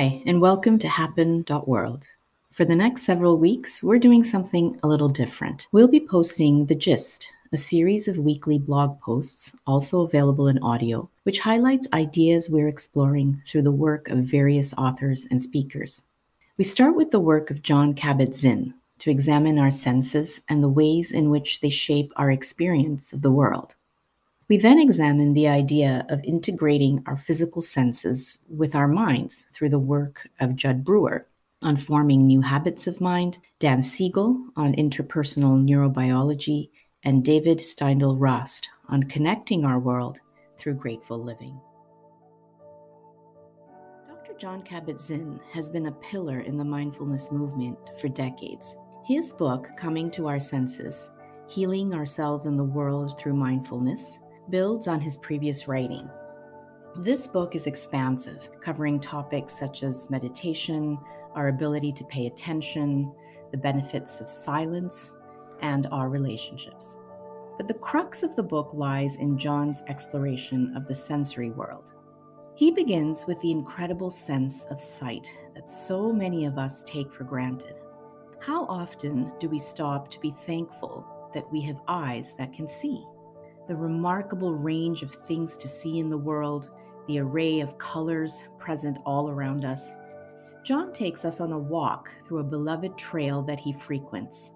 Hi, and welcome to Happen.World. For the next several weeks, we're doing something a little different. We'll be posting The Gist, a series of weekly blog posts, also available in audio, which highlights ideas we're exploring through the work of various authors and speakers. We start with the work of John Kabat Zinn to examine our senses and the ways in which they shape our experience of the world. We then examine the idea of integrating our physical senses with our minds through the work of Judd Brewer on forming new habits of mind, Dan Siegel on interpersonal neurobiology, and David Steindl-Rast on connecting our world through grateful living. Dr. John Kabat Zinn has been a pillar in the mindfulness movement for decades. His book, Coming to Our Senses, Healing Ourselves and the World Through Mindfulness, builds on his previous writing. This book is expansive, covering topics such as meditation, our ability to pay attention, the benefits of silence, and our relationships. But the crux of the book lies in John's exploration of the sensory world. He begins with the incredible sense of sight that so many of us take for granted. How often do we stop to be thankful that we have eyes that can see? The remarkable range of things to see in the world, the array of colors present all around us. John takes us on a walk through a beloved trail that he frequents.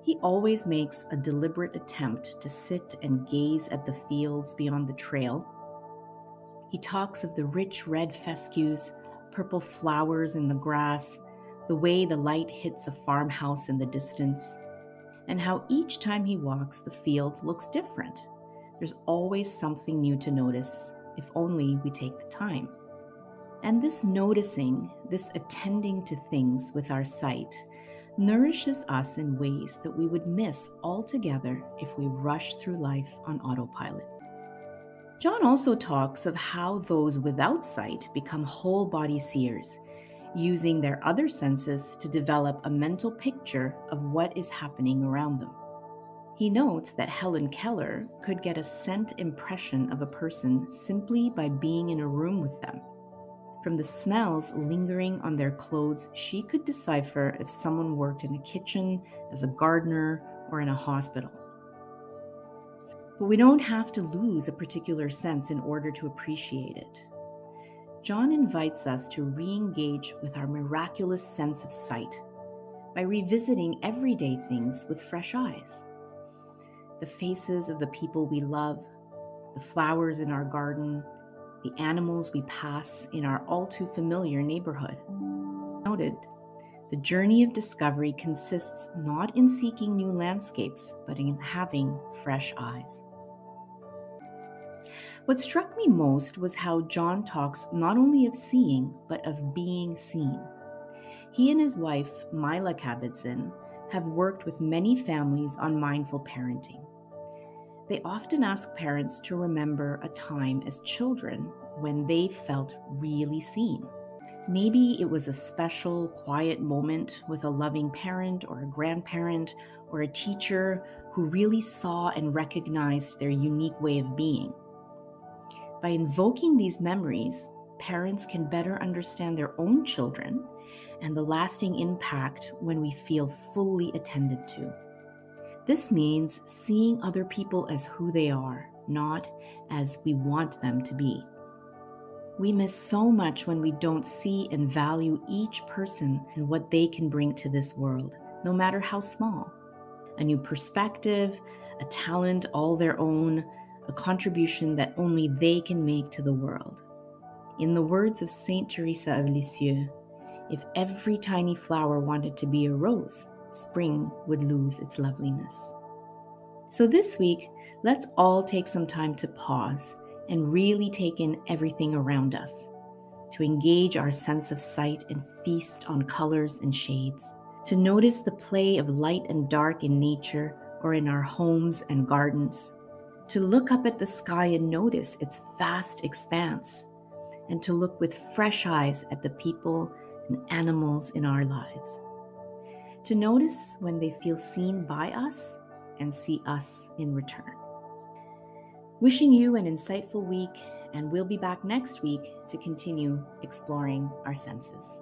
He always makes a deliberate attempt to sit and gaze at the fields beyond the trail. He talks of the rich red fescues, purple flowers in the grass, the way the light hits a farmhouse in the distance, and how each time he walks, the field looks different. There's always something new to notice, if only we take the time. And this noticing, this attending to things with our sight, nourishes us in ways that we would miss altogether if we rush through life on autopilot. John also talks of how those without sight become whole body seers, using their other senses to develop a mental picture of what is happening around them. He notes that Helen Keller could get a scent impression of a person simply by being in a room with them. From the smells lingering on their clothes, she could decipher if someone worked in a kitchen, as a gardener, or in a hospital. But we don't have to lose a particular sense in order to appreciate it. John invites us to re-engage with our miraculous sense of sight by revisiting everyday things with fresh eyes. The faces of the people we love, the flowers in our garden, the animals we pass in our all too familiar neighborhood. Noted, the journey of discovery consists not in seeking new landscapes, but in having fresh eyes. What struck me most was how John talks not only of seeing, but of being seen. He and his wife, Mila Kabat Zinn, have worked with many families on mindful parenting. They often ask parents to remember a time as children when they felt really seen. Maybe it was a special, quiet moment with a loving parent or a grandparent or a teacher who really saw and recognized their unique way of being. By invoking these memories, parents can better understand their own children and the lasting impact when we feel fully attended to. This means seeing other people as who they are, not as we want them to be. We miss so much when we don't see and value each person and what they can bring to this world, no matter how small. A new perspective, a talent all their own, a contribution that only they can make to the world. In the words of Saint Teresa of Lisieux, if every tiny flower wanted to be a rose, spring would lose its loveliness. So this week, let's all take some time to pause and really take in everything around us, to engage our sense of sight and feast on colors and shades, to notice the play of light and dark in nature or in our homes and gardens, to look up at the sky and notice its vast expanse, and to look with fresh eyes at the people and animals in our lives. To notice when they feel seen by us and see us in return. Wishing you an insightful week And we'll be back next week to continue exploring our senses.